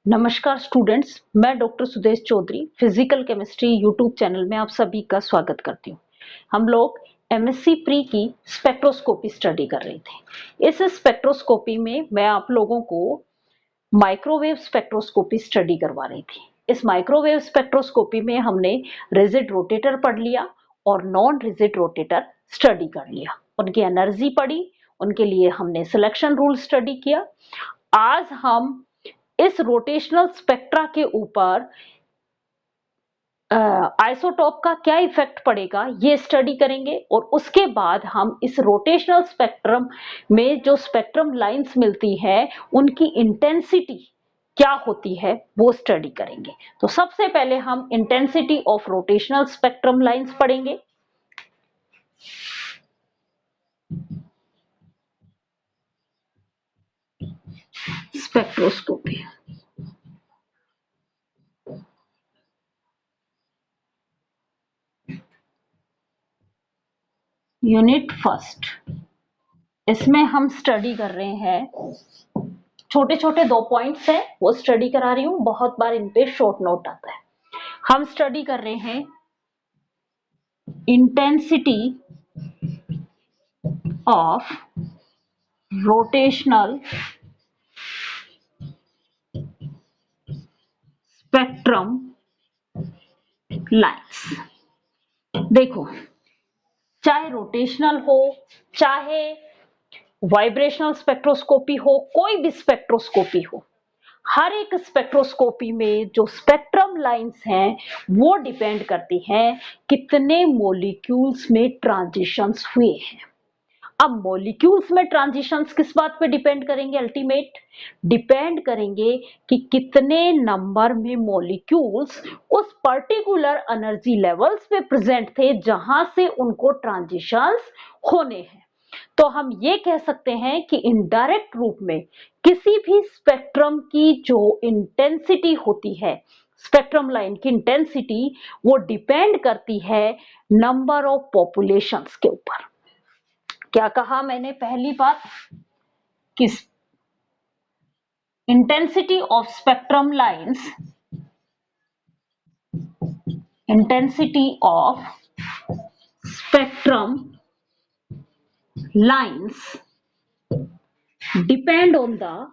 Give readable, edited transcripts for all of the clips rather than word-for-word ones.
नमस्कार स्टूडेंट्स, मैं doctor Sudesh Chaudhary physical chemistry YouTube channel में आप सभी का स्वागत करती हूँ। हम लोग एमएससी प्री की स्पेक्ट्रोस्कोपी स्टडी कर रहे थे। इस स्पेक्ट्रोस्कोपी में मैं आप लोगों को माइक्रोवेव स्पेक्ट्रोस्कोपी स्टडी करवा रही थी। इस माइक्रोवेव स्पेक्ट्रोस्कोपी में हमने रिजिड रोटेटर पढ़ लिया और नॉन रिजिड रोटेटर स्टडी कर लिया, उनकी एनर्जी पढ़ी, उनके लिए हमने सिलेक्शन रूल स्टडी किया। आज हम इस रोटेशनल स्पेक्ट्रा के ऊपर आइसोटोप का क्या इफेक्ट पड़ेगा ये स्टडी करेंगे और उसके बाद हम इस रोटेशनल स्पेक्ट्रम में जो स्पेक्ट्रम लाइंस मिलती है उनकी इंटेंसिटी क्या होती है वो स्टडी करेंगे। तो सबसे पहले हम intensity of rotational spectrum lines पढ़ेंगे। स्पेक्ट्रोस्कोपी यूनिट फर्स्ट, इसमें हम स्टडी कर रहे हैं, छोटे छोटे 2 पॉइंट्स हैं वो स्टडी करा रही हूं, बहुत बार इन पे शॉर्ट नोट आता है। हम स्टडी कर रहे हैं intensity of rotational spectrum lines. देखो, चाहे रोटेशनल हो चाहे वाइब्रेशनल स्पेक्ट्रोस्कोपी हो, कोई भी स्पेक्ट्रोस्कोपी हो, हर एक स्पेक्ट्रोस्कोपी में जो स्पेक्ट्रम लाइंस हैं वो डिपेंड करती हैं कितने मॉलिक्यूल्स में ट्रांजिशंस हुए हैं। अब मॉलिक्यूल्स में ट्रांजिशंस किस बात पे डिपेंड करेंगे? अल्टीमेट डिपेंड करेंगे कि कितने नंबर में मॉलिक्यूल्स उस पर्टिकुलर एनर्जी लेवल्स पे प्रेजेंट थे जहां से उनको ट्रांजिशंस होने हैं। तो हम ये कह सकते हैं कि इनडायरेक्ट रूप में किसी भी स्पेक्ट्रम की जो इंटेंसिटी होती है, स्पेक्ट्रम लाइन की इंटेंसिटी, वो डिपेंड करती है नंबर ऑफ पॉपुलेशंस के ऊपर। क्या कहा मैंने? पहली बात कि intensity of spectrum lines, intensity of spectrum lines depend on the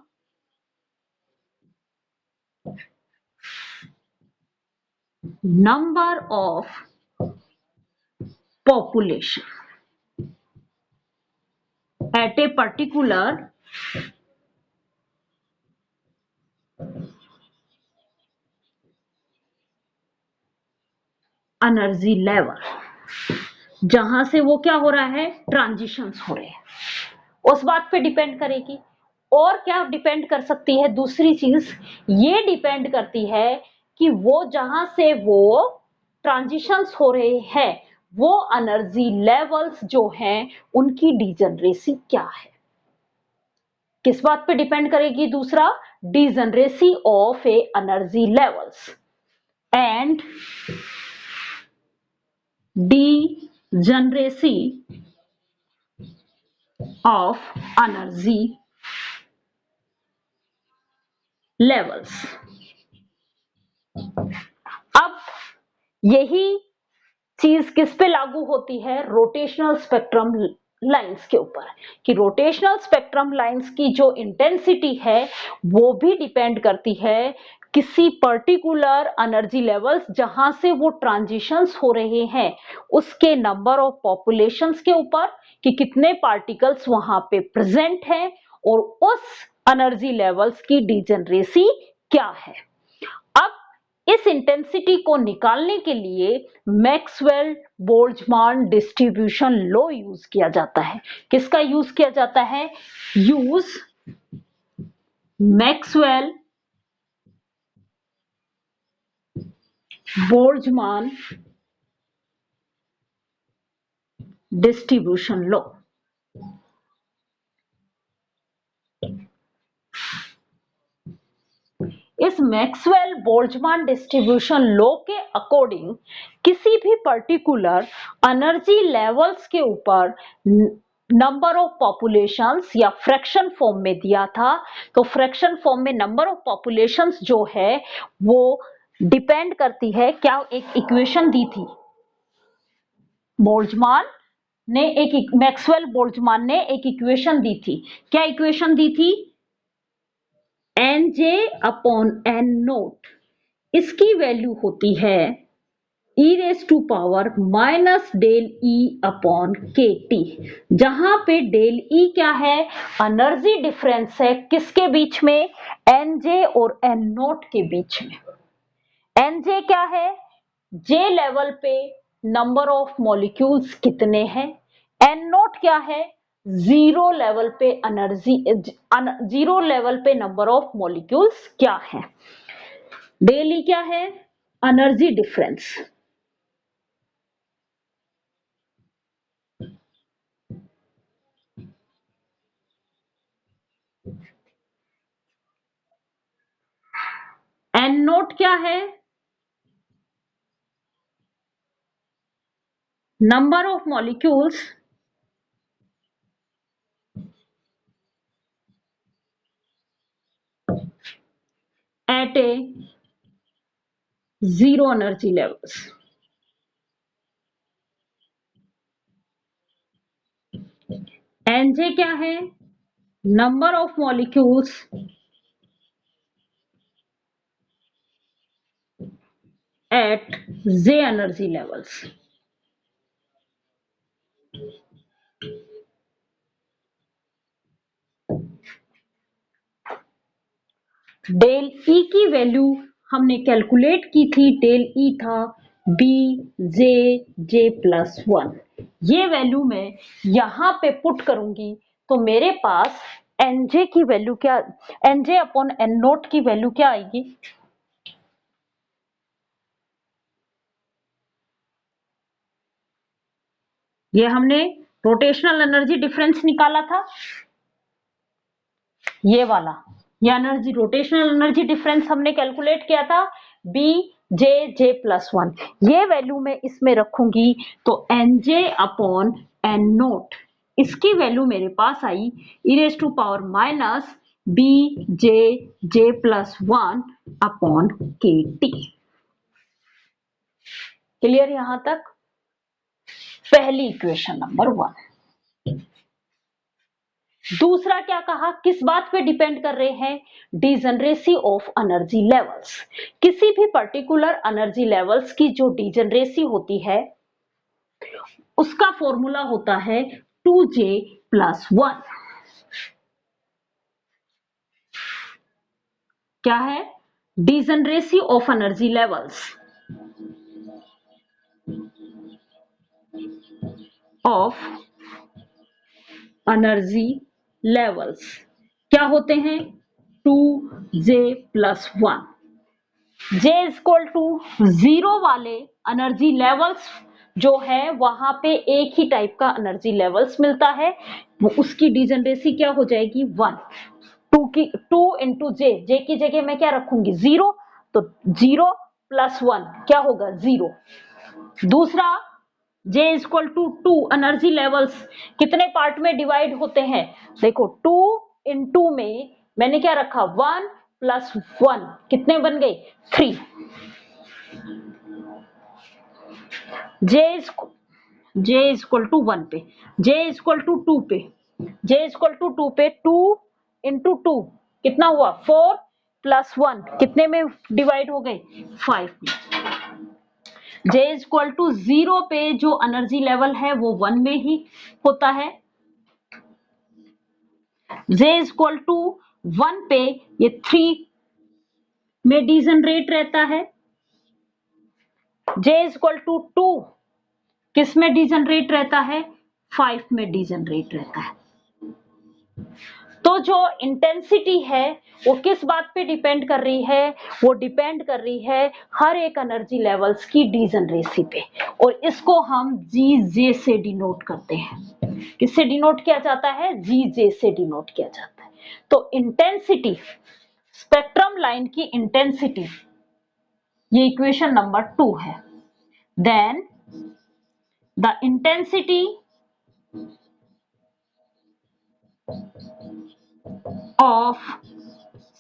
number of population at a particular energy level, जहां से वो क्या हो रहा है, ट्रांजिशंस हो रहे हैं, उस बात पे डिपेंड करेगी। और क्या डिपेंड कर सकती है? दूसरी चीज ये डिपेंड करती है कि वो जहां से वो ट्रांजिशंस हो रहे हैं वो एनर्जी लेवल्स जो हैं उनकी डिजनरेसी क्या है, किस बात पे डिपेंड करेगी? दूसरा, degeneracy of A energy levels and degeneracy of energy levels. अब यही चीज किस पे लागू होती है? रोटेशनल स्पेक्ट्रम लाइंस के ऊपर, कि रोटेशनल स्पेक्ट्रम लाइंस की जो इंटेंसिटी है वो भी डिपेंड करती है किसी पर्टिकुलर एनर्जी लेवल्स जहां से वो ट्रांजिशंस हो रहे हैं उसके नंबर ऑफ पॉपुलेशंस के ऊपर, कि कितने पार्टिकल्स वहां पे प्रेजेंट हैं और उस एनर्जी लेवल्स की डिजनरेसी क्या है। अब इस इंटेंसिटी को निकालने के लिए Maxwell Boltzmann distribution law use किया जाता है। किसका यूज किया जाता है? Use Maxwell Boltzmann distribution law. इस मैक्सवेल बोल्ट्जमान डिस्ट्रीब्यूशन लॉ के अकॉर्डिंग किसी भी पर्टिकुलर एनर्जी लेवल्स के ऊपर नंबर ऑफ पॉपुलेशंस या फ्रैक्शन फॉर्म में दिया था, तो फ्रैक्शन फॉर्म में नंबर ऑफ पॉपुलेशंस जो है वो डिपेंड करती है, क्या एक इक्वेशन दी थी बोल्ट्जमान ने, एक मैक्सवेल बोल्ट्जमान ने एक इक्वेशन दी थी। क्या इक्वेशन दी थी? N J upon N nought, इसकी वैल्यू होती है e raise to power minus del E upon K T, जहां पे डेल ई क्या है? एनर्जी डिफरेंस है किसके बीच में? एन जे और एन नोट के बीच में। एन जे क्या है? जे लेवल पे नंबर ऑफ मॉलिक्यूल्स कितने हैं। एन नोट क्या है? जीरो लेवल पे एनर्जी, जीरो लेवल पे नंबर ऑफ मॉलिक्यूल्स क्या है। डेल ई क्या है? Energy difference. एन नोट क्या है? Number of molecules at a zero energy levels. N J क्या है? Number of molecules at J energy levels. Del E की वैल्यू हमने कैलकुलेट की थी, डेल ई था B J J plus one. ये वैल्यू मैं यहां पे पुट करूंगी तो मेरे पास एनजे की वैल्यू क्या, एनजे अपॉन एन नोट की वैल्यू क्या आएगी? ये हमने रोटेशनल एनर्जी डिफरेंस निकाला था, ये वाला, ये एनर्जी रोटेशनल एनर्जी डिफरेंस हमने कैलकुलेट किया था, B J J plus one. ये वैल्यू मैं इसमें रखूंगी तो N J upon N nought, इसकी वैल्यू मेरे पास आई e raise to power minus B J J plus one upon K T. Clear यहां तक? पहली इक्वेशन नंबर वन। दूसरा क्या कहा, किस बात पे डिपेंड कर रहे हैं? Degeneracy of energy levels. किसी भी पर्टिकुलर एनर्जी लेवल्स की जो डिजनरेसी होती है उसका फॉर्मूला होता है 2J प्लस वन। क्या है? Degeneracy of energy levels of energy levels क्या होते हैं? 2J plus one. J equal to zero वाले एनर्जी लेवल्स जो है वहां पे एक ही टाइप का एनर्जी लेवल्स मिलता है, वो उसकी डिजनरेसी क्या हो जाएगी? वन। टू की, टू इंटू जे, जे की जगह मैं क्या रखूंगी? जीरो, तो जीरो प्लस वन क्या होगा? जीरो। दूसरा, J equal to two, energy levels कितने पार्ट में डिवाइड होते हैं? देखो, टू इंटू में मैंने क्या रखा? वन प्लस वन, कितने बन गए? Three. J equal to one पे, जे इक्वल टू टू पे, जे इक्वल टू टू पे टू इंटू टू कितना हुआ? फोर प्लस वन कितने में डिवाइड हो गए? फाइव में। जे इक्वल टू जीरो पे जो एनर्जी लेवल है वो वन में ही होता है। जे इक्वल टू वन पे ये थ्री में डिजनरेट रहता है। जे इक्वल टू टू किस में डिजनरेट रहता है? फाइव में डिजनरेट रहता है। तो जो इंटेंसिटी है वो किस बात पे डिपेंड कर रही है? वो डिपेंड कर रही है हर एक एनर्जी लेवल्स की डिजनरेसी पे, और इसको हम जी जे से डिनोट करते हैं। किससे डिनोट किया जाता है? जी जे से डिनोट किया जाता है। तो इंटेंसिटी, स्पेक्ट्रम लाइन की इंटेंसिटी, ये इक्वेशन नंबर टू है। Then the intensity of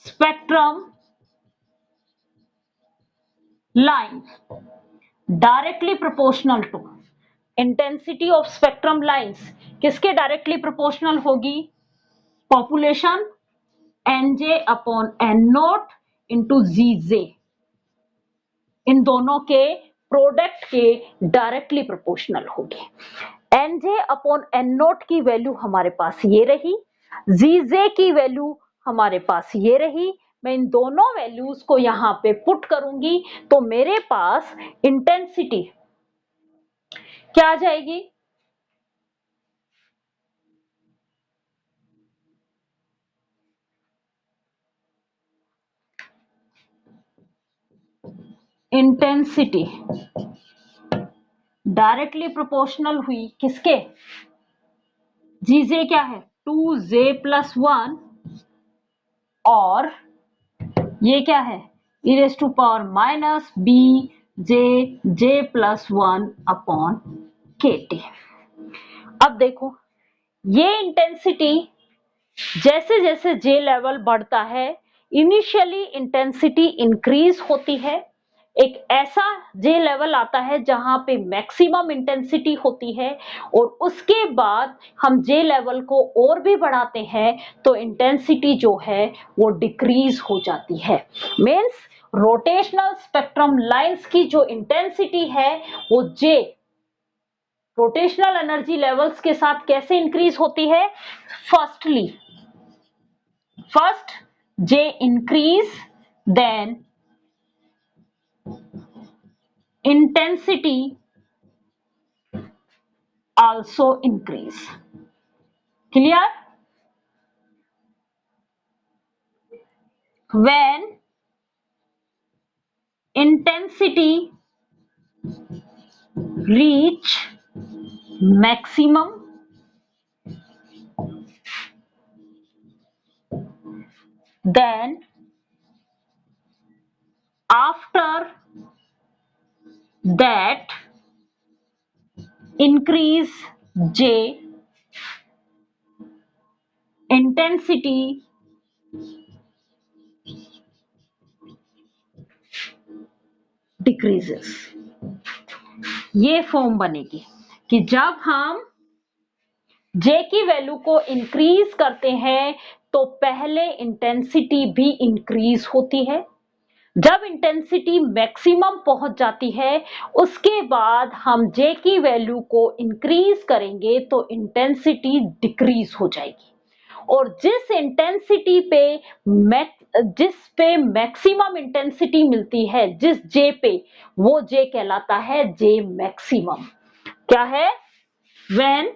spectrum line directly proportional to intensity of spectrum lines किसके डायरेक्टली प्रोपोर्शनल होगी? Population N J upon N nought into G J, इन दोनों के प्रोडक्ट के डायरेक्टली प्रोपोर्शनल होगी। एनजे अपॉन एन नोट की value हमारे पास ये रही, जीजे की वैल्यू हमारे पास ये रही। मैं इन दोनों वैल्यूज को यहां पे पुट करूंगी तो मेरे पास इंटेंसिटी क्या आ जाएगी? इंटेंसिटी डायरेक्टली प्रोपोर्शनल हुई किसके? जीजे क्या है? 2j+1 और ये क्या है? e⁻⁻b(j+1/kt). अब देखो ये इंटेंसिटी जैसे जैसे जे लेवल बढ़ता है इनिशियली इंटेंसिटी इंक्रीज होती है। एक ऐसा जे लेवल आता है जहां पे मैक्सिमम इंटेंसिटी होती है और उसके बाद हम जे लेवल को और भी बढ़ाते हैं तो इंटेंसिटी जो है वो डिक्रीज हो जाती है। मीन्स रोटेशनल स्पेक्ट्रम लाइंस की जो इंटेंसिटी है वो जे रोटेशनल एनर्जी लेवल्स के साथ कैसे इंक्रीज होती है? First J increase, then intensity also increase. Clear? When intensity reach maximum, then after that increase J, intensity decreases। ये फॉर्म बनेगी कि जब हम J की वैल्यू को इंक्रीज करते हैं तो पहले इंटेंसिटी भी इंक्रीज होती है। जब इंटेंसिटी मैक्सिमम पहुंच जाती है उसके बाद हम J की वैल्यू को इंक्रीज करेंगे तो इंटेंसिटी डिक्रीज हो जाएगी और जिस इंटेंसिटी पे जिस पे मैक्सिमम इंटेंसिटी मिलती है जिस J पे वो J कहलाता है J मैक्सिमम। क्या है? व्हेन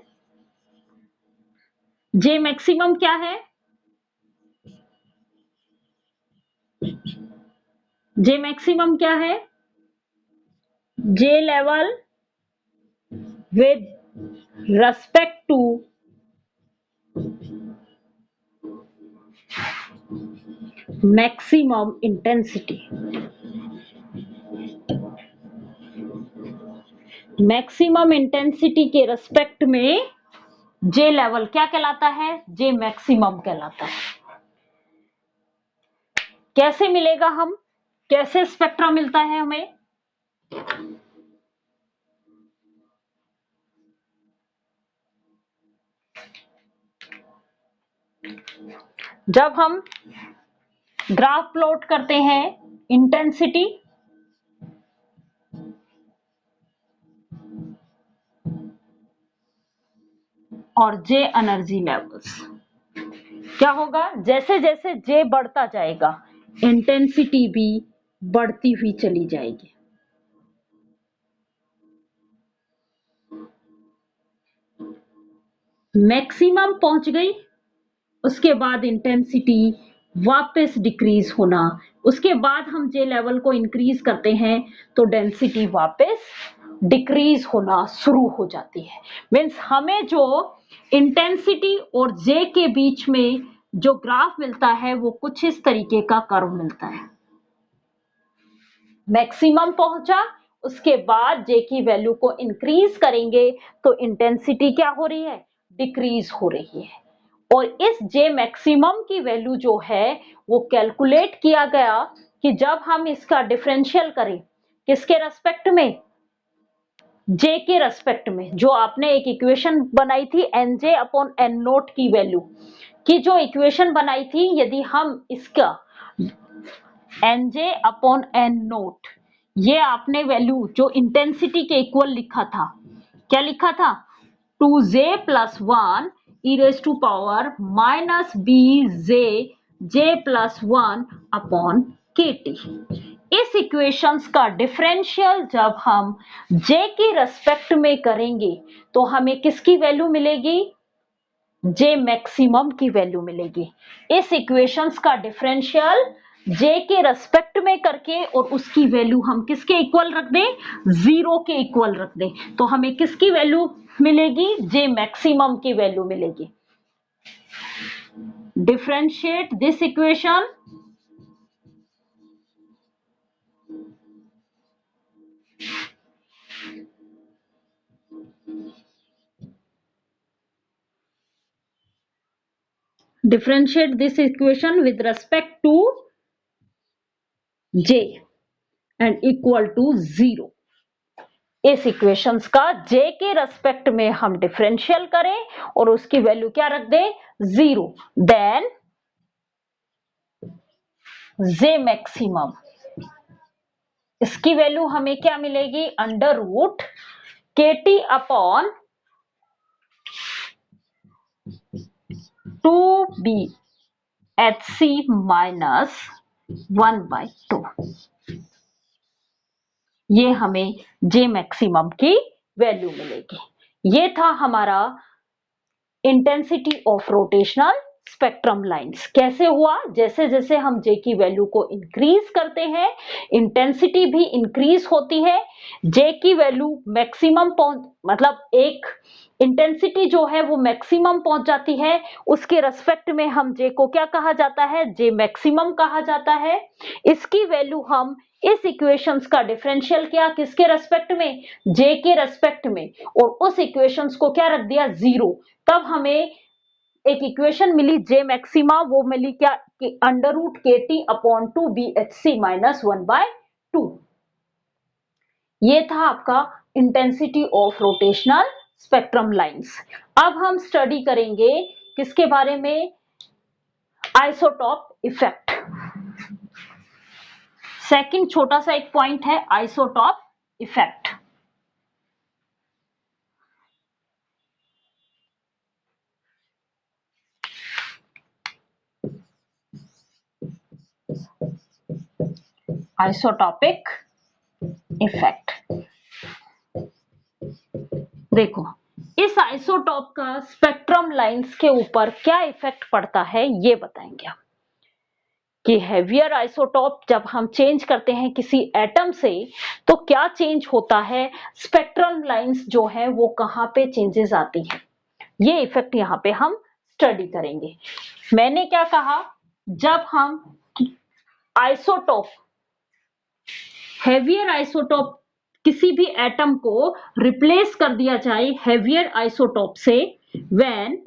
J मैक्सिमम क्या है? J मैक्सिमम क्या है? J level with respect to maximum intensity। Maximum intensity के रेस्पेक्ट में J लेवल क्या कहलाता है? J मैक्सिमम कहलाता है। कैसे मिलेगा? हम कैसे स्पेक्ट्रा मिलता है हमें? जब हम ग्राफ प्लॉट करते हैं इंटेंसिटी और J एनर्जी लेवल्स, क्या होगा? जैसे जैसे J बढ़ता जाएगा इंटेंसिटी भी बढ़ती हुई चली जाएगी। मैक्सिमम पहुंच गई उसके बाद इंटेंसिटी वापस डिक्रीज होना, उसके बाद हम J लेवल को इंक्रीज करते हैं तो डेंसिटी वापस डिक्रीज होना शुरू हो जाती है। मीन्स हमें जो इंटेंसिटी और J के बीच में जो ग्राफ मिलता है वो कुछ इस तरीके का कर्व मिलता है। मैक्सिमम पहुंचा उसके बाद J की वैल्यू को इंक्रीज करेंगे तो इंटेंसिटी क्या हो रही है? डिक्रीज हो रही है और इस जे मैक्सिमम की वैल्यू जो है वो कैलकुलेट किया गया कि जब हम इसका डिफरेंशियल करें किसके रेस्पेक्ट में, जे के रेस्पेक्ट में, जो आपने एक इक्वेशन बनाई थी N J upon N note की वैल्यू की, जो इक्वेशन बनाई थी, यदि हम इसका N J upon N naught, ये आपने वैल्यू जो इंटेंसिटी के इक्वल लिखा था, क्या लिखा था, 2j plus 1 E raise to power minus B J plus 1 upon K T. इस इक्वेशंस का डिफरेंशियल जब हम j की रेस्पेक्ट में करेंगे तो हमें किसकी वैल्यू मिलेगी, j मैक्सिमम की वैल्यू मिलेगी। इस इक्वेशंस का डिफरेंशियल j के रेस्पेक्ट में करके और उसकी वैल्यू हम किसके इक्वल रख दें, 0 के इक्वल रख दें, तो हमें किसकी वैल्यू मिलेगी, j मैक्सिमम की वैल्यू मिलेगी। Differentiate this equation, differentiate this equation with respect to j and equal to 0। इस इक्वेशंस का j के रेस्पेक्ट में हम डिफरेंशियल करें और उसकी वैल्यू क्या रख दें, 0, देन j मैक्सिमम, इसकी वैल्यू हमें क्या मिलेगी, अंडर रूट के टी अपॉन 2bhc माइनस 1/2, ये हमें जे मैक्सिमम की वैल्यू मिलेगी। ये था हमारा intensity of rotational spectrum lines. कैसे हुआ, जैसे जैसे हम जे की वैल्यू को इंक्रीज करते हैं इंटेंसिटी भी इंक्रीज होती है, जे की वैल्यू मैक्सिमम मतलब एक इंटेंसिटी जो है वो मैक्सिमम पहुंच जाती है, उसके रेस्पेक्ट में हम जे को क्या कहा जाता है, जे मैक्सिमम कहा जाता है। इसकी वैल्यू हम इस इक्वेशंस का डिफरेंशियल किया किसके रेस्पेक्ट में, जे के रेस्पेक्ट में, और उस इक्वेशंस को क्या रख दिया, 0, तब हमें एक इक्वेशन मिली जे मैक्सिमा, वो मिली क्या, अंडर रूट के टी अपॉन 2bhc माइनस 1/2। ये था आपका intensity of rotational spectrum lines. अब हम स्टडी करेंगे किसके बारे में, आइसोटॉप इफेक्ट। सेकंड छोटा सा एक पॉइंट है आइसोटॉप इफेक्ट। आइसोटॉपिक इफेक्ट, देखो इस आइसोटॉप का स्पेक्ट्रम लाइंस के ऊपर क्या इफेक्ट पड़ता है ये बताएंगे हम, कि हेवियर आइसोटॉप जब हम चेंज करते हैं किसी एटम से तो क्या चेंज होता है, स्पेक्ट्रम लाइंस जो है वो कहां पे चेंजेस आती है, ये इफेक्ट यहां पे हम स्टडी करेंगे। मैंने क्या कहा, जब हम आइसोटॉप, हेवियर आइसोटॉप, किसी भी एटम को रिप्लेस कर दिया जाए हेवियर आइसोटॉप से, when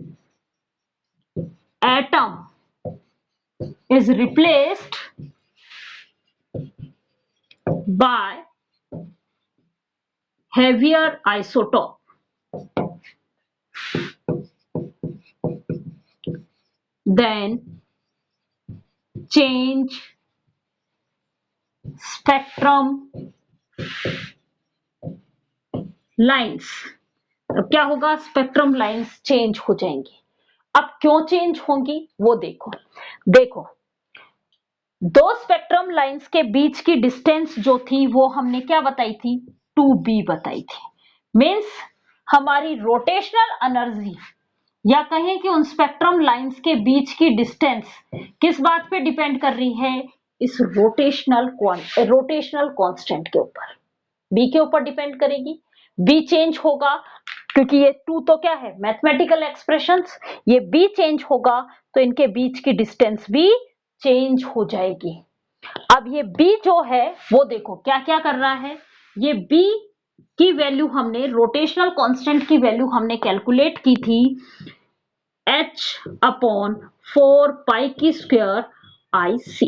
atom is replaced by heavier isotope, then change spectrum lines। अब क्या होगा, स्पेक्ट्रम लाइंस चेंज हो जाएंगी। अब क्यों चेंज होंगी वो देखो, देखो दो स्पेक्ट्रम लाइंस के बीच की डिस्टेंस जो थी वो हमने क्या बताई थी, 2b बताई थी। मींस हमारी रोटेशनल एनर्जी, या कहें कि उन स्पेक्ट्रम लाइंस के बीच की डिस्टेंस किस बात पे डिपेंड कर रही है, इस रोटेशनल कांस्टेंट के ऊपर, b के ऊपर डिपेंड करेगी। b चेंज होगा क्योंकि ये 2 तो क्या है, मैथमेटिकल एक्सप्रेशंस, ये b चेंज होगा तो इनके बीच की डिस्टेंस भी चेंज हो जाएगी। अब ये b जो है वो देखो क्या क्या कर रहा है, ये b की वैल्यू हमने, रोटेशनल कांस्टेंट की वैल्यू हमने कैलकुलेट की थी h/4π² IC।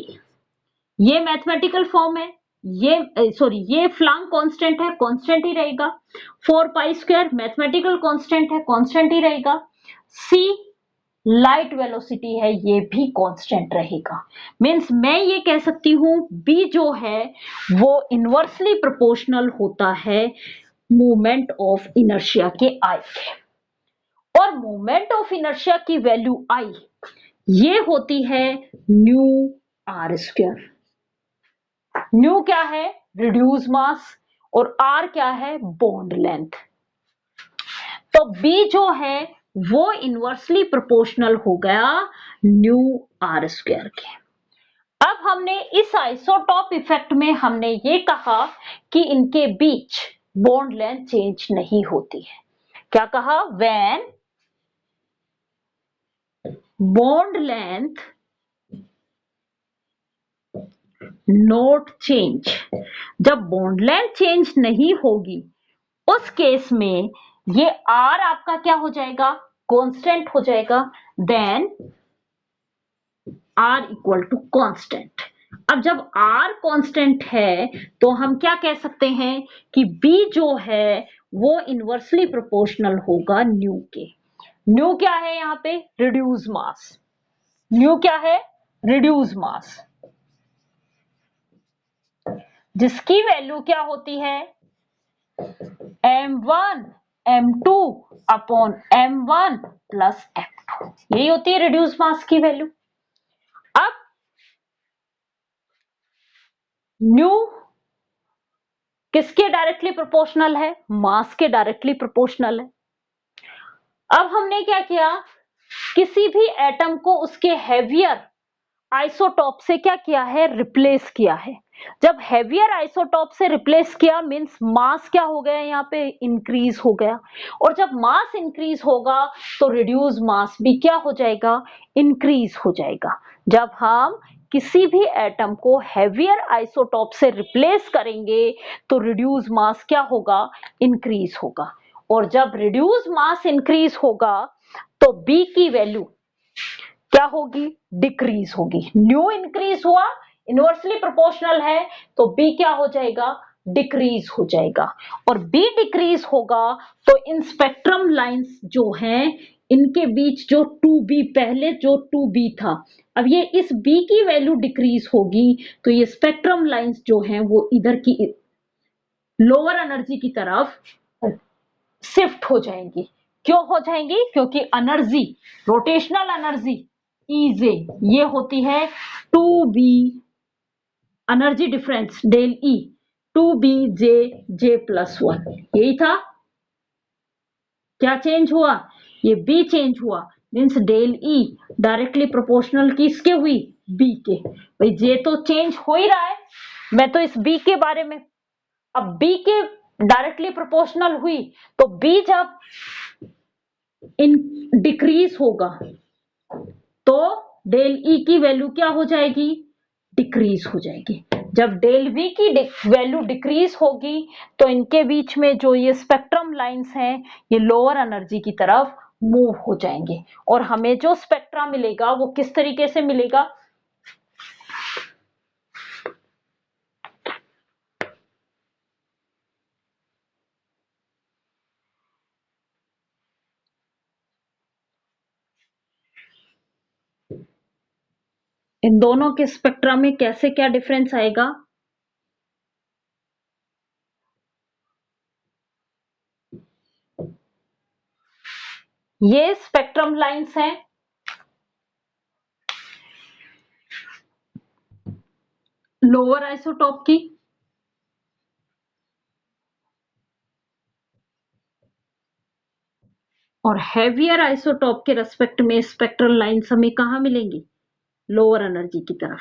ये मैथमेटिकल फॉर्म है, ये फ्लांग कांस्टेंट है, कांस्टेंट ही रहेगा। 4π² मैथमेटिकल कांस्टेंट है, कांस्टेंट ही रहेगा। c लाइट वेलोसिटी है, ये भी कांस्टेंट रहेगा। मींस मैं ये कह सकती हूं b जो है वो इनवर्सली प्रोपोर्शनल होता है मोमेंट ऑफ इनर्शिया के I के। और मोमेंट ऑफ इनर्शिया की वैल्यू I ये होती है न्यू r²। न्यू क्या है? Reduce mass. और आर क्या है? Bond length. तो बी जो है वो इनवर्सली प्रोपोर्शनल हो गया न्यू r² के। अब हमने इस आइसोटॉप इफेक्ट में हमने ये कहा कि इनके बीच बॉन्ड लेंथ चेंज नहीं होती है। क्या कहा? When bond length not change, जब बॉन्ड लेंथ चेंज नहीं होगी उस केस में ये R आपका क्या हो जाएगा? कांस्टेंट हो जाएगा। Then R equal to constant. अब जब R कांस्टेंट है तो हम क्या कह सकते हैं कि B जो है वो इनवर्सली प्रोपोर्शनल होगा न्यू के। न्यू क्या है यहाँ पे? Reduce mass. न्यू क्या है? रिड्यूस मास, जिसकी वैल्यू क्या होती है? m1 m2 upon m1 plus m2, यही होती है रिड्यूस मास की वैल्यू। अब न्यू किसके डायरेक्टली प्रोपोर्शनल है? मास के डायरेक्टली प्रोपोर्शनल है। अब हमने क्या किया? किसी भी एटम को उसके हैवियर आइसोटॉप से क्या किया है? रिप्लेस किया है। जब हैवियर आइसोटॉप से रिप्लेस किया मींस मास क्या हो गया? यहाँ पे इंक्रीज हो गया। और जब मास इंक्रीज होगा तो रिड्यूस मास भी क्या हो जाएगा? इंक्रीज हो जाएगा। जब हम किसी भी एटम को हैवियर आइसोटॉप से रिप्लेस करेंगे तो रिड्यूस मास क्या होगा? इंक्रीज होगा। और जब रिड्यूस मास इंक्रीज होगा तो बी की वैल्यू क्या होगी? डिक्रीज होगी। न्यू इंक्रीज हुआ, इनवर्सली प्रोपोर्शनल है, तो बी क्या हो जाएगा? डिक्रीज हो जाएगा। और बी डिक्रीज होगा तो इन स्पेक्ट्रम लाइंस जो हैं इनके बीच जो 2b, पहले जो 2b था, अब ये इस b की वैल्यू डिक्रीज होगी तो ये स्पेक्ट्रम लाइंस जो हैं वो इधर की लोअर एनर्जी की तरफ शिफ्ट हो जाएंगी। क्यों हो जाएंगी? क्योंकि एनर्जी, रोटेशनल एनर्जी Ej ये होती है 2b energy difference del E 2bj j+1, यही था। क्या चेंज हुआ? ये b चेंज हुआ means del E directly proportional किसके हुई? b के। भाई j तो चेंज हो ही रहा है, मैं तो इस b के बारे में, अब b के डायरेक्टली प्रोपोर्शनल हुई तो b जब इन डिक्रीज होगा तो डेल ई की वैल्यू क्या हो जाएगी? डिक्रीज हो जाएगी। जब डेल वी की वैल्यू डिक्रीज होगी तो इनके बीच में जो ये स्पेक्ट्रम लाइंस हैं ये लोअर एनर्जी की तरफ मूव हो जाएंगे। और हमें जो स्पेक्ट्रा मिलेगा वो किस तरीके से मिलेगा? इन दोनों के स्पेक्ट्रा में कैसे क्या डिफरेंस आएगा? ये स्पेक्ट्रम लाइंस हैं लोअर आइसोटॉप की, और हैवियर आइसोटॉप के रेस्पेक्ट में स्पेक्ट्रल लाइंस हमें कहां मिलेंगी? लोअर एनर्जी की तरफ।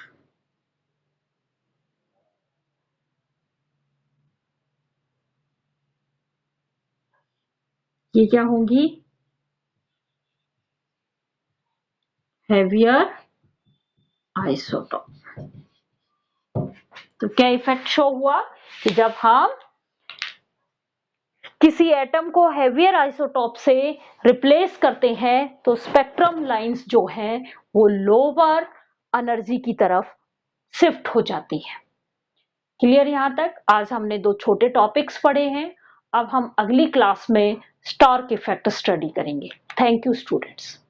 ये क्या होंगी? Heavier isotope. तो क्या इफेक्ट शो हुआ कि जब हम किसी एटम को हेवियर आइसोटोप से रिप्लेस करते हैं तो स्पेक्ट्रम लाइंस जो हैं वो लोअर एनर्जी की तरफ शिफ्ट हो जाती है। क्लियर यहां तक? आज हमने दो छोटे टॉपिक्स पढ़े हैं। अब हम अगली क्लास में स्टार्क इफेक्ट स्टडी करेंगे। Thank you students.